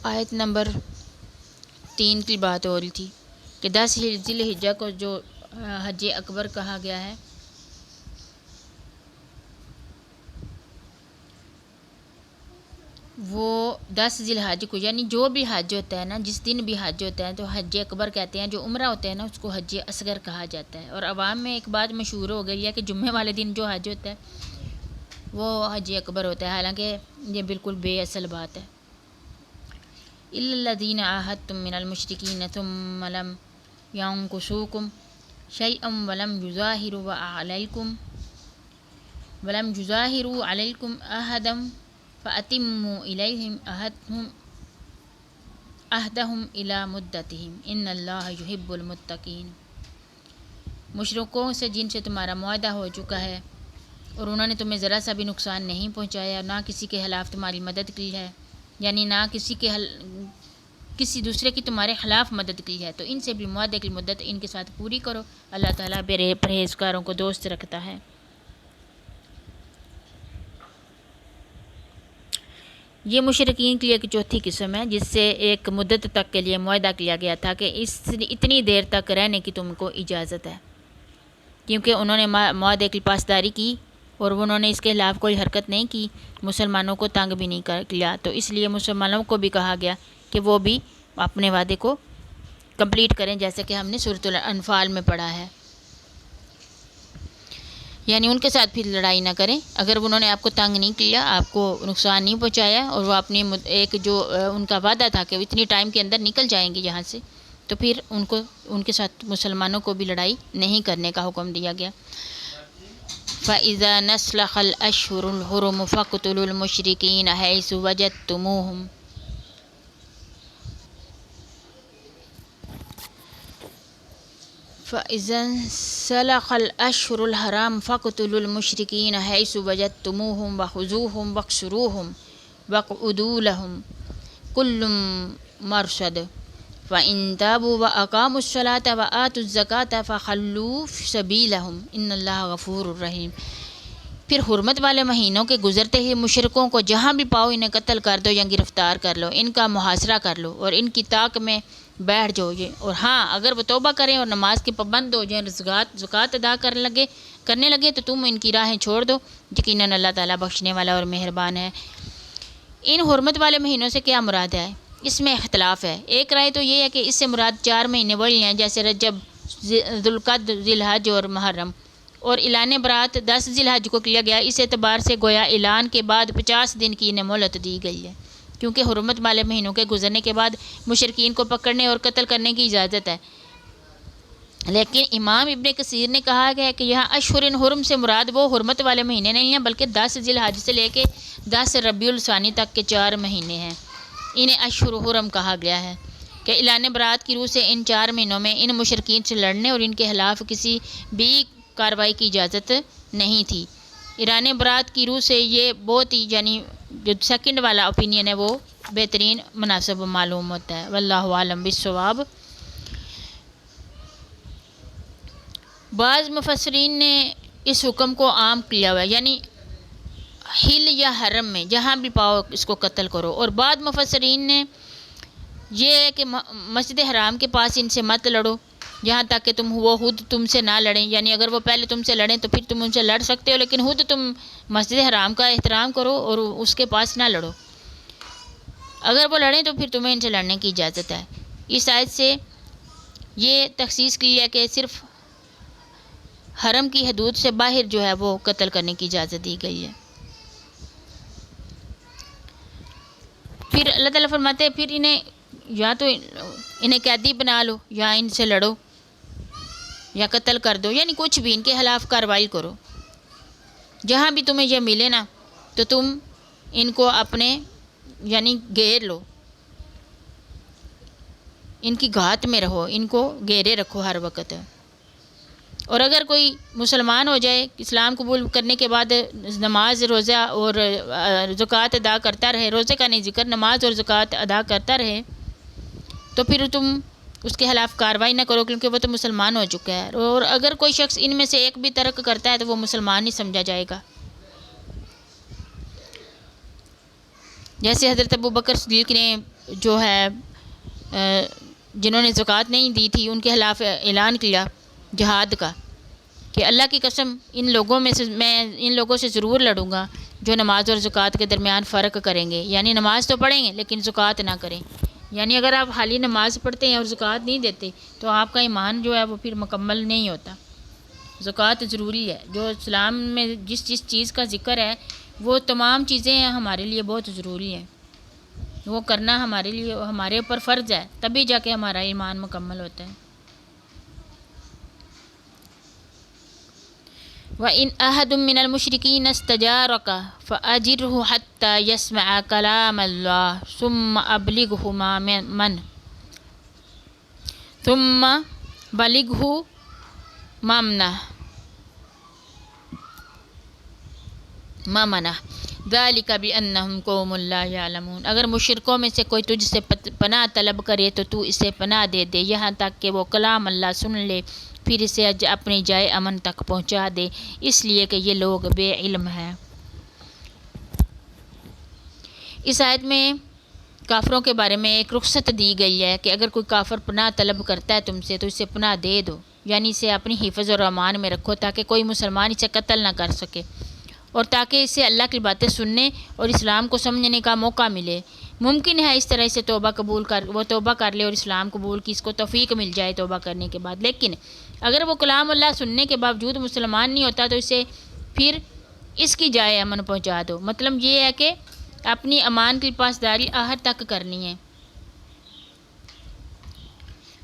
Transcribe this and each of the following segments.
آیت نمبر 3 کی بات ہو رہی تھی کہ 10 ذی الحجہ کو جو حج اکبر کہا گیا ہے، وہ 10 ذی الحج کو، یعنی جو بھی حج ہوتا ہے نا، جس دن بھی حج ہوتا ہے تو حج اکبر کہتے ہیں. جو عمرہ ہوتا ہے نا اس کو حج اصغر کہا جاتا ہے. اور عوام میں ایک بات مشہور ہو گئی ہے کہ جمعے والے دن جو حج ہوتا ہے وہ حج اکبر ہوتا ہے، حالانکہ یہ بالکل بے اصل بات ہے. الا الذین عاہدتم من المشرکین ثم لم ینقصوکم شیئا ولم یظاہروا علیکم احدا فأتموا الیہم عہدہم الی مدتہم ان اللہ یحب المتقین. مشرکوں سے جن سے تمہارا معاہدہ ہو چکا ہے اور انہوں نے تمہیں ذرا سا بھی نقصان نہیں پہنچایا، نہ کسی کے خلاف تمہاری مدد کی ہے، یعنی نہ کسی دوسرے کی تمہارے خلاف مدد کی ہے، تو ان سے بھی معاہدے کی مدت ان کے ساتھ پوری کرو. اللہ تعالیٰ پرہیزگاروں کو دوست رکھتا ہے. یہ مشرکین کے لیے ایک چوتھی قسم ہے جس سے ایک مدت تک کے لیے معاہدہ کیا گیا تھا کہ اتنی دیر تک رہنے کی تم کو اجازت ہے، کیونکہ انہوں نے معاہدے کی پاسداری کی اور انہوں نے اس کے خلاف کوئی حرکت نہیں کی، مسلمانوں کو تنگ بھی نہیں کیا، تو اس لیے مسلمانوں کو بھی کہا گیا کہ وہ بھی اپنے وعدے کو کمپلیٹ کریں، جیسے کہ ہم نے سورۃ الانفال میں پڑھا ہے. یعنی ان کے ساتھ پھر لڑائی نہ کریں. اگر انہوں نے آپ کو تنگ نہیں کیا، آپ کو نقصان نہیں پہنچایا، اور وہ اپنی ایک جو ان کا وعدہ تھا کہ وہ اتنی ٹائم کے اندر نکل جائیں گے یہاں سے، تو پھر ان کے ساتھ مسلمانوں کو بھی لڑائی نہیں کرنے کا حکم دیا گیا. فَإِذَا نَسْلَخَ الْأَشْهُرُ الْحُرُمُ فَاقْتُلُوا الْمُشْرِكِينَ حَيْثُ وَجَدتُّمُوهُمْ فَإِذَا انسَلَخَ الْأَشْهُرُ الْحَرَامُ فَاقْتُلُوا الْمُشْرِكِينَ حَيْثُ وَجَدتُّمُوهُمْ وَخُذُوهُمْ وَاحْصُرُوهُمْ وَاقْعُدُوا لَهُمْ كُلَّ مَرْصَدٍ فَإِن تَابُوا وَأَقَامُوا الصَّلَاةَ وَآتُوا الزَّكَاةَ فَخَلُّوا سَبِيلَهُمْ إِنَّ اللَّهَ غَفُورٌ رَحِيمٌ. پھر حرمت والے مہینوں کے گزرتے ہی مشرکوں کو جہاں بھی پاؤ انہیں قتل کر دو یا گرفتار کر لو، ان کا محاصرہ کر لو اور ان کی طاق میں بیٹھ جاؤ. اور ہاں، اگر وہ توبہ کریں اور نماز کے پابند ہو جائیں، زکوٰۃ ادا کرنے لگے تو تم ان کی راہیں چھوڑ دو، یقیناً اللہ تعالیٰ بخشنے والا اور مہربان ہے. ان حرمت والے مہینوں سے کیا مراد ہے؟ اس میں اختلاف ہے. ایک رائے تو یہ ہے کہ اس سے مراد 4 مہینے وہی ہیں جیسے رجب، ذوالقعدہ، ذی الحج اور محرم. اور اعلان برات 10 ذی الحج کو کیا گیا، اس اعتبار سے گویا اعلان کے بعد 50 دن کی انہیں مہلت دی گئی ہے، کیونکہ حرمت والے مہینوں کے گزرنے کے بعد مشرکین کو پکڑنے اور قتل کرنے کی اجازت ہے. لیکن امام ابن کثیر نے کہا ہے کہ یہاں اشہر حرم سے مراد وہ حرمت والے مہینے نہیں ہیں، بلکہ 10 ذی الحج سے لے کے 10 ربیع الثانی تک کے 4 مہینے ہیں. انہیں اشہر حرم کہا گیا ہے کہ اعلان برات کی روح سے ان 4 مہینوں میں ان مشرکین سے لڑنے اور ان کے خلاف کسی بھی کارروائی کی اجازت نہیں تھی. اعلان برات کی روح سے یہ بہت ہی، یعنی جو سیکنڈ والا اوپینین ہے وہ بہترین مناسب معلوم ہوتا ہے. واللہ عالم بالصواب. بعض مفسرین نے اس حکم کو عام کیا ہوا ہے، یعنی حل یا حرم میں جہاں بھی پاؤ اس کو قتل کرو. اور بعض مفسرین نے یہ ہے کہ مسجد حرام کے پاس ان سے مت لڑو یہاں تک کہ وہ خود تم سے نہ لڑیں، یعنی اگر وہ پہلے تم سے لڑیں تو پھر تم ان سے لڑ سکتے ہو، لیکن خود تم مسجد حرام کا احترام کرو اور اس کے پاس نہ لڑو. اگر وہ لڑیں تو پھر تمہیں ان سے لڑنے کی اجازت ہے. اس آیت سے یہ تخصیص کی ہے کہ صرف حرم کی حدود سے باہر جو ہے وہ قتل کرنے کی اجازت دی گئی ہے. پھر اللہ تعالیٰ فرماتے ہیں پھر انہیں یا تو انہیں قیدی بنا لو یا ان سے لڑو یا قتل کر دو، یعنی کچھ بھی ان کے خلاف کارروائی کرو. جہاں بھی تمہیں یہ ملے نا تو تم ان کو اپنے یعنی گھیر لو، ان کی گھات میں رہو، ان کو گھیرے رکھو ہر وقت. اور اگر کوئی مسلمان ہو جائے، اسلام قبول کرنے کے بعد نماز، روزہ اور زکوٰۃ ادا کرتا رہے، روزے کا نہیں ذکر، نماز اور زکوٰۃ ادا کرتا رہے، تو پھر تم اس کے خلاف کارروائی نہ کرو، کیونکہ وہ تو مسلمان ہو چکا ہے. اور اگر کوئی شخص ان میں سے ایک بھی ترک کرتا ہے تو وہ مسلمان ہی سمجھا جائے گا. جیسے حضرت ابو بکر صدیق نے جو ہے جنہوں نے زکوٰۃ نہیں دی تھی ان کے خلاف اعلان کیا جہاد کا کہ اللہ کی قسم ان لوگوں سے ضرور لڑوں گا جو نماز اور زکوٰۃ کے درمیان فرق کریں گے، یعنی نماز تو پڑھیں گے لیکن زکوٰۃ نہ کریں، یعنی اگر آپ خالی نماز پڑھتے ہیں اور زکوٰۃ نہیں دیتے تو آپ کا ایمان جو ہے وہ پھر مکمل نہیں ہوتا۔ زکوٰۃ ضروری ہے، جو اسلام میں جس چیز کا ذکر ہے وہ تمام چیزیں ہمارے لیے بہت ضروری ہیں، وہ کرنا ہمارے اوپر فرض ہے، تبھی جا کے ہمارا ایمان مکمل ہوتا ہے۔ وَإِنْ أَحَدٌ مِّنَ الْمُشْرِكِينَ اسْتَجَارَكَ فَأَجِرْهُ حَتَّى يَسْمَعَ كَلَامَ اللَّهِ ثُمَّ بَلِغْهُ مَأْمَنَهُ ذَلِكَ بِأَنَّهُمْ قَوْمٌ لَا يَعْلَمُونَ۔ اگر مشرکوں میں سے کوئی تجھ سے پناہ طلب کرے تو تو اسے پناہ دے دے یہاں تک کہ وہ کلام اللہ سن لے، پھر اسے اپنی جائے امن تک پہنچا دے، اس لیے کہ یہ لوگ بے علم ہیں۔ اس آیت میں کافروں کے بارے میں ایک رخصت دی گئی ہے کہ اگر کوئی کافر پناہ طلب کرتا ہے تم سے تو اسے پناہ دے دو، یعنی اسے اپنی حفظ اور امان میں رکھو تاکہ کوئی مسلمان اسے قتل نہ کر سکے اور تاکہ اسے اللہ کی باتیں سننے اور اسلام کو سمجھنے کا موقع ملے۔ ممکن ہے اس طرح سے وہ توبہ کر لے اور اسلام قبول کی، اس کو توفیق مل جائے توبہ کرنے کے بعد، لیکن اگر وہ کلام اللہ سننے کے باوجود مسلمان نہیں ہوتا تو اسے پھر اس کی جائے امن پہنچا دو۔ مطلب یہ ہے کہ اپنی امان کی پاسداری آخر تک کرنی ہے،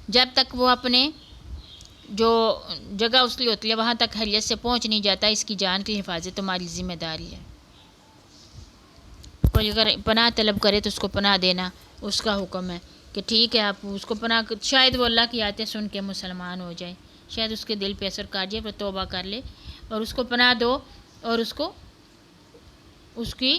جب تک وہ اپنے جو جگہ اس کی ہوتی ہے وہاں تک خیریت سے پہنچ نہیں جاتا، اس کی جان کی حفاظت تمہاری ذمہ داری ہے۔ کوئی اگر پناہ طلب کرے تو اس کو پناہ دینا اس کا حکم ہے کہ ٹھیک ہے آپ اس کو پناہ، شاید وہ اللہ کی آیتیں سن کے مسلمان ہو جائے، شاید اس کے دل پہ اثر کر جائے، پر توبہ کر لے اور اس کو پناہ دو اور اس کی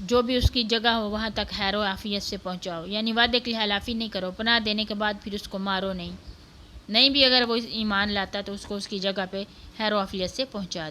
جو بھی اس کی جگہ ہو وہاں تک خیر و عافیت سے پہنچاؤ، یعنی وعدے کی خلافی نہیں کرو، پناہ دینے کے بعد پھر اس کو مارو نہیں بھی اگر وہ ایمان لاتا تو اس کو اس کی جگہ پہ خیر و عافیت سے پہنچا دو۔